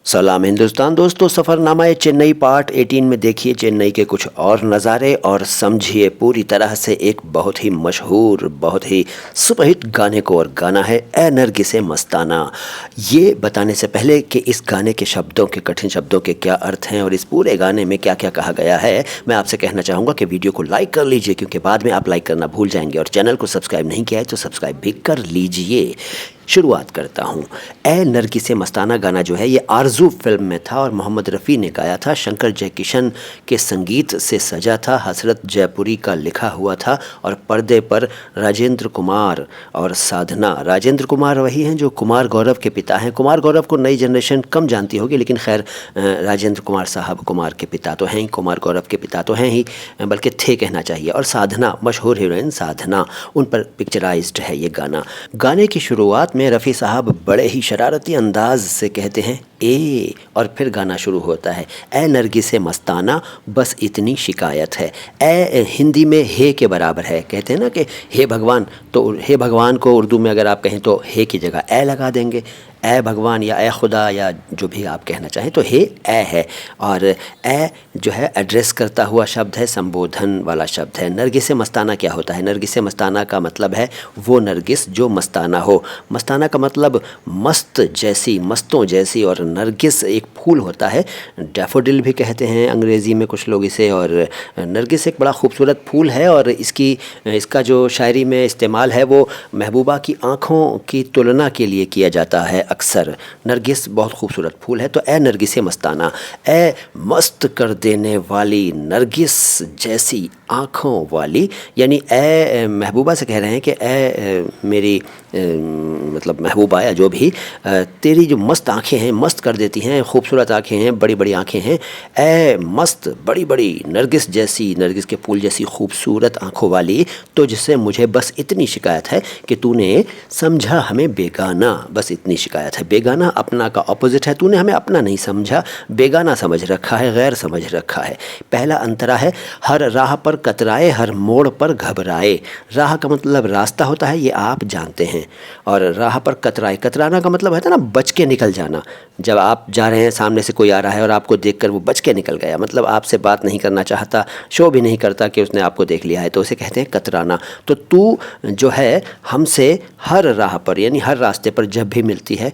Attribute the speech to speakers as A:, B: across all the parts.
A: सलाम हिंदुस्तान दोस्तों, सफ़रनामा चेन्नई पार्ट 18 में देखिए चेन्नई के कुछ और नज़ारे और समझिए पूरी तरह से एक बहुत ही मशहूर, बहुत ही सुपरहिट गाने को। और गाना है ए नरगिसे मस्ताना। ये बताने से पहले कि इस गाने के शब्दों के, कठिन शब्दों के क्या अर्थ हैं और इस पूरे गाने में क्या क्या कहा गया है, मैं आपसे कहना चाहूँगा कि वीडियो को लाइक कर लीजिए, क्योंकि बाद में आप लाइक करना भूल जाएंगे। और चैनल को सब्सक्राइब नहीं किया है तो सब्सक्राइब भी कर लीजिए। शुरुआत करता हूँ। ए नरगिसे मस्ताना गाना जो है ये आरजू फिल्म में था और मोहम्मद रफ़ी ने गाया था। शंकर जयकिशन के संगीत से सजा था, हसरत जयपुरी का लिखा हुआ था और पर्दे पर राजेंद्र कुमार और साधना। राजेंद्र कुमार वही हैं जो कुमार गौरव के पिता हैं। कुमार गौरव को नई जनरेशन कम जानती होगी, लेकिन खैर राजेंद्र कुमार साहब कुमार के पिता तो हैं ही, कुमार गौरव के पिता तो हैं ही, बल्कि थे कहना चाहिए। और साधना, मशहूर हीरोइन साधना, उन पर पिक्चराइज्ड है ये गाना। गाने की शुरुआत में रफ़ी साहब बड़े ही शरारती अंदाज से कहते हैं ए, और फिर गाना शुरू होता है ए नरगिसे मस्ताना बस इतनी शिकायत है। ए हिंदी में हे के बराबर है। कहते हैं ना कि हे भगवान, तो हे भगवान को उर्दू में अगर आप कहें तो हे की जगह ए लगा देंगे। ए भगवान या ए खुदा या जो भी आप कहना चाहें, तो हे ए है। और ए जो है एड्रेस करता हुआ शब्द है, संबोधन वाला शब्द है। नरगिसे मस्ताना क्या होता है? नरगिसे मस्ताना का मतलब है वो नरगिस जो मस्ताना हो। मस्ताना का मतलब मस्त जैसी, मस्तों जैसी। और नरगिस एक फूल होता है, डैफोडिल भी कहते हैं अंग्रेज़ी में कुछ लोग इसे। और नरगिस एक बड़ा खूबसूरत फूल है और इसका जो शायरी में इस्तेमाल है वो महबूबा की आँखों की तुलना के लिए किया जाता है अक्सर। नरगिस बहुत खूबसूरत फूल है। तो ए नरगिसे मस्ताना, ए मस्त कर देने वाली, नरगिस जैसी आँखों वाली, यानी ए महबूबा से कह रहे हैं कि ए मेरी मतलब महबूबा या जो भी, तेरी जो मस्त आँखें हैं, मस्त कर देती हैं, खूबसूरत आँखें हैं, बड़ी बड़ी आँखें हैं। ए मस्त, बड़ी बड़ी, नरगिस जैसी, नरगिस के फूल जैसी खूबसूरत आँखों वाली, तो जिससे मुझे बस इतनी शिकायत है कि तूने समझा हमें बेगाना। बस इतनी शिकायत है। बेगाना अपना का ऑपोजिट है। तूने हमें अपना नहीं समझा, बेगाना समझ रखा है, गैर समझ रखा है। पहला अंतरा है हर राह पर कतराए, हर मोड़ पर घबराए। राह का मतलब रास्ता होता है, ये आप जानते हैं। और राह पर कतराए, कतराना का मतलब है ना बच के निकल जाना। जब आप जा रहे हैं, सामने से कोई आ रहा है और आपको देखकर वो बच के निकल गया, मतलब आपसे बात नहीं करना चाहता, शो भी नहीं करता कि उसने आपको देख लिया है, तो उसे कहते हैं कतराना। तो तू जो है हमसे हर राह पर, यानी हर रास्ते पर जब भी मिलती है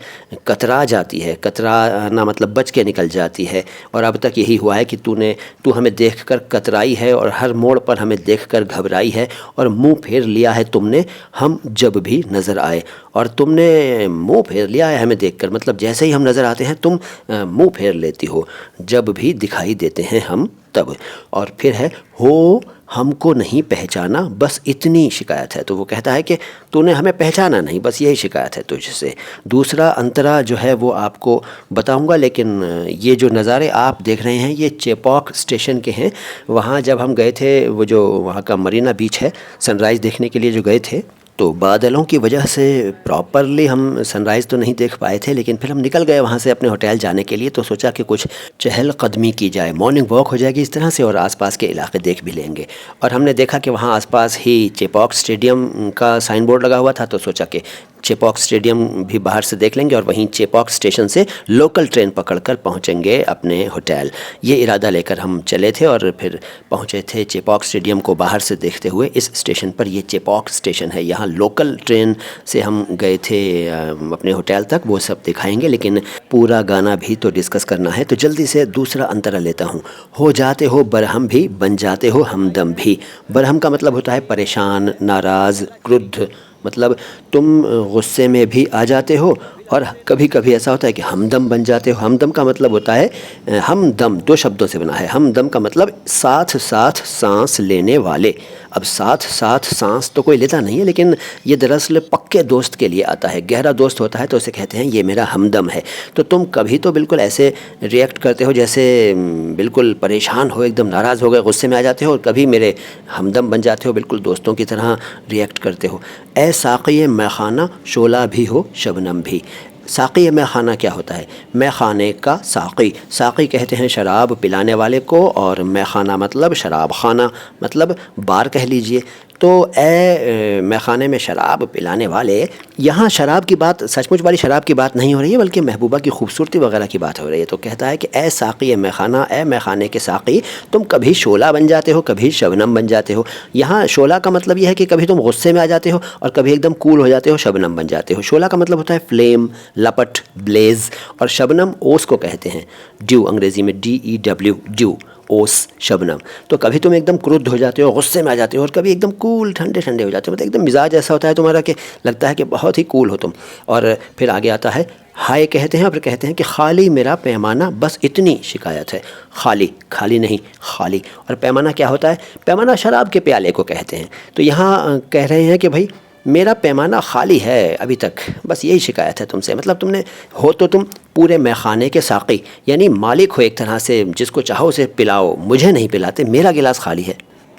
A: कतरा जाती है। कतराना मतलब बच के निकल जाती है। और अब तक यही हुआ है कि तू हमें देखकर कतराई है और हर मोड़ पर हमें देखकर घबराई है और मुंह फेर लिया है तुमने हम जब भी नज़र आए। और तुमने मुंह फेर लिया है हमें देखकर, मतलब जैसे ही हम नज़र आते हैं तुम मुंह फेर लेती हो, जब भी दिखाई देते हैं हम तब। और फिर है हो हमको नहीं पहचाना बस इतनी शिकायत है। तो वो कहता है कि तूने हमें पहचाना नहीं, बस यही शिकायत है तुझसे। दूसरा अंतरा जो है वो आपको बताऊंगा, लेकिन ये जो नज़ारे आप देख रहे हैं ये चेपॉक स्टेशन के हैं। वहाँ जब हम गए थे, वो जो वहाँ का मरीना बीच है, सनराइज़ देखने के लिए जो गए थे, तो बादलों की वजह से प्रॉपरली हम सनराइज़ तो नहीं देख पाए थे, लेकिन फिर हम निकल गए वहाँ से अपने होटल जाने के लिए। तो सोचा कि कुछ चहल कदमी की जाए, मॉर्निंग वॉक हो जाएगी इस तरह से, और आसपास के इलाके देख भी लेंगे। और हमने देखा कि वहाँ आसपास ही चेपॉक स्टेडियम का साइन बोर्ड लगा हुआ था, तो सोचा कि चेपॉक स्टेडियम भी बाहर से देख लेंगे और वहीं चेपॉक स्टेशन से लोकल ट्रेन पकड़कर पहुंचेंगे अपने होटल। ये इरादा लेकर हम चले थे और फिर पहुंचे थे चेपॉक स्टेडियम को बाहर से देखते हुए। इस स्टेशन पर, ये चेपॉक स्टेशन है, यहाँ लोकल ट्रेन से हम गए थे अपने होटल तक, वो सब दिखाएंगे, लेकिन पूरा गाना भी तो डिस्कस करना है। तो जल्दी से दूसरा अंतरा लेता हूँ। हो जाते हो बरहम भी, बन जाते हो हमदम भी। बरहम का मतलब होता है परेशान, नाराज़, क्रुद्ध, मतलब तुम गुस्से में भी आ जाते हो और कभी कभी ऐसा होता है कि हमदम बन जाते हो। हमदम का मतलब होता है हमदम, दो शब्दों से बना है। हमदम का मतलब साथ साथ सांस लेने वाले। अब साथ साथ सांस तो कोई लेता नहीं है, लेकिन ये दरअसल पक्के दोस्त के लिए आता है। गहरा दोस्त होता है तो उसे कहते हैं ये मेरा हमदम है। तो तुम कभी तो बिल्कुल ऐसे रिएक्ट करते हो जैसे बिल्कुल परेशान हो, एकदम नाराज़ हो गए, गुस्से में आ जाते हो, और कभी मेरे हमदम बन जाते हो, बिल्कुल दोस्तों की तरह रिएक्ट करते हो। ए साक़ी मैखाना, शोला भी हो शबनम भी। साक़ी में खाना क्या होता है? मैं खाने का साक़ी, साक़ी कहते हैं शराब पिलाने वाले को, और मैं खाना मतलब शराब खाना, मतलब बार कह लीजिए। तो मैं खाने में शराब पिलाने वाले, यहाँ शराब की बात, सचमुच वाली शराब की बात नहीं हो रही है, बल्कि महबूबा की खूबसूरती वगैरह की बात हो रही है। तो कहता है कि ए साक़ी ए मैखाना, ए मैखाने के साक़ी, तुम कभी शोला बन जाते हो, कभी शबनम बन जाते हो। यहाँ शोला का मतलब यह है कि कभी तुम गुस्से में आ जाते हो और कभी एकदम कूल हो जाते हो, शबनम बन जाते हो। शोला का मतलब होता है फ्लेम, लपट, ब्लेज़, और शबनम ओस को कहते हैं, ड्यू, अंग्रेज़ी में DEW, ड्यू, ओस, शबनम। तो कभी तुम एकदम क्रुद्ध हो जाते हो, गुस्से में आ जाते हो, और कभी एकदम कूल, ठंडे ठंडे हो जाते हो। मतलब एकदम मिजाज ऐसा होता है तुम्हारा कि लगता है कि बहुत ही कूल हो तुम। और फिर आगे आता है हाय कहते हैं, और फिर कहते हैं कि खाली मेरा पैमाना, बस इतनी शिकायत है। खाली, खाली नहीं, खाली। और पैमाना क्या होता है? पैमाना शराब के प्याले को कहते हैं। तो यहाँ कह रहे हैं कि भाई मेरा पैमाना खाली है अभी तक, बस यही शिकायत है तुमसे। मतलब तुमने हो तो तुम पूरे मैखाने के साक़ी, यानी मालिक हो एक तरह से, जिसको चाहो उसे पिलाओ, मुझे नहीं पिलाते, मेरा गिलास खाली है।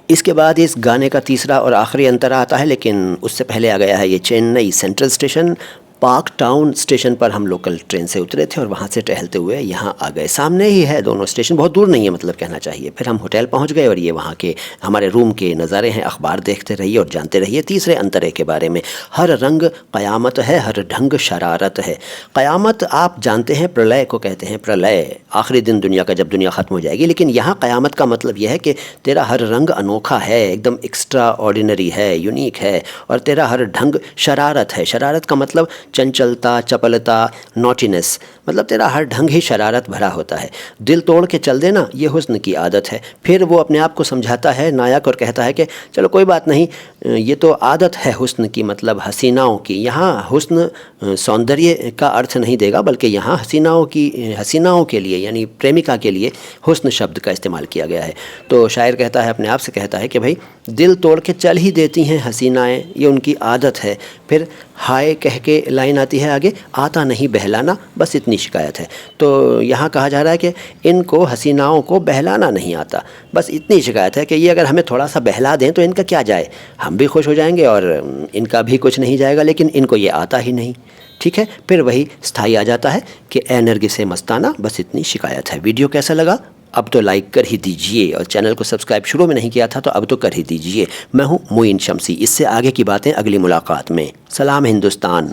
A: इसके बाद इस गाने का तीसरा और आखिरी अंतरा आता है, लेकिन उससे पहले आ गया है ये Chennai central station. Park town station पर हम लोकल ट्रेन से उतरे थे और वहाँ से टहलते हुए यहाँ आ गए। सामने ही है दोनों स्टेशन, बहुत दूर नहीं है मतलब कहना चाहिए। फिर हम होटल पहुँच गए और ये वहाँ के हमारे रूम के नज़ारे हैं। अखबार देखते रहिए और जानते रहिए तीसरे अंतरे के बारे में। हर रंग क़यामत है, हर ढंग शरारत है। क़यामत आप जानते हैं प्रलय को कहते हैं, प्रलय, आखिरी दिन दुनिया का, जब दुनिया ख़त्म हो जाएगी। लेकिन यहाँ क़यामत का मतलब यह है कि तेरा हर रंग अनोखा है, एकदम एक्स्ट्रा ऑर्डिनरी है, यूनिक है। और तेरा हर ढंग शरारत है। शरारत का मतलब चंचलता, चपलता, नॉटीनेस, मतलब तेरा हर ढंग ही शरारत भरा होता है। दिल तोड़ के चल देना, ये हुस्न की आदत है। फिर वो अपने आप को समझाता है नायक और कहता है कि चलो कोई बात नहीं, ये तो आदत है हुस्न की, मतलब हसीनाओं की। यहाँ हुस्न सौंदर्य का अर्थ नहीं देगा, बल्कि यहाँ हसीनाओं के लिए, यानी प्रेमिका के लिए हुस्न शब्द का इस्तेमाल किया गया है। तो शायर कहता है, अपने आप से कहता है कि भाई दिल तोड़ के चल ही देती हैं हसीनाएँ, ये उनकी आदत है। फिर हाय कह के लाइन आती है आगे, आता नहीं बहलाना, बस इतनी शिकायत है। तो यहाँ कहा जा रहा है कि इनको हसीनाओं को बहलाना नहीं आता, बस इतनी शिकायत है कि ये अगर हमें थोड़ा सा बहला दें तो इनका क्या जाए, हम भी खुश हो जाएंगे और इनका भी कुछ नहीं जाएगा, लेकिन इनको ये आता ही नहीं। ठीक है, फिर वही स्थाई आ जाता है कि ए नरगिसे मस्ताना, बस इतनी शिकायत है। वीडियो कैसा लगा? अब तो लाइक कर ही दीजिए, और चैनल को सब्सक्राइब शुरू में नहीं किया था तो अब तो कर ही दीजिए। मैं हूँ मोइन शम्सी। इससे आगे की बातें अगली मुलाकात में। सलाम हिंदुस्तान।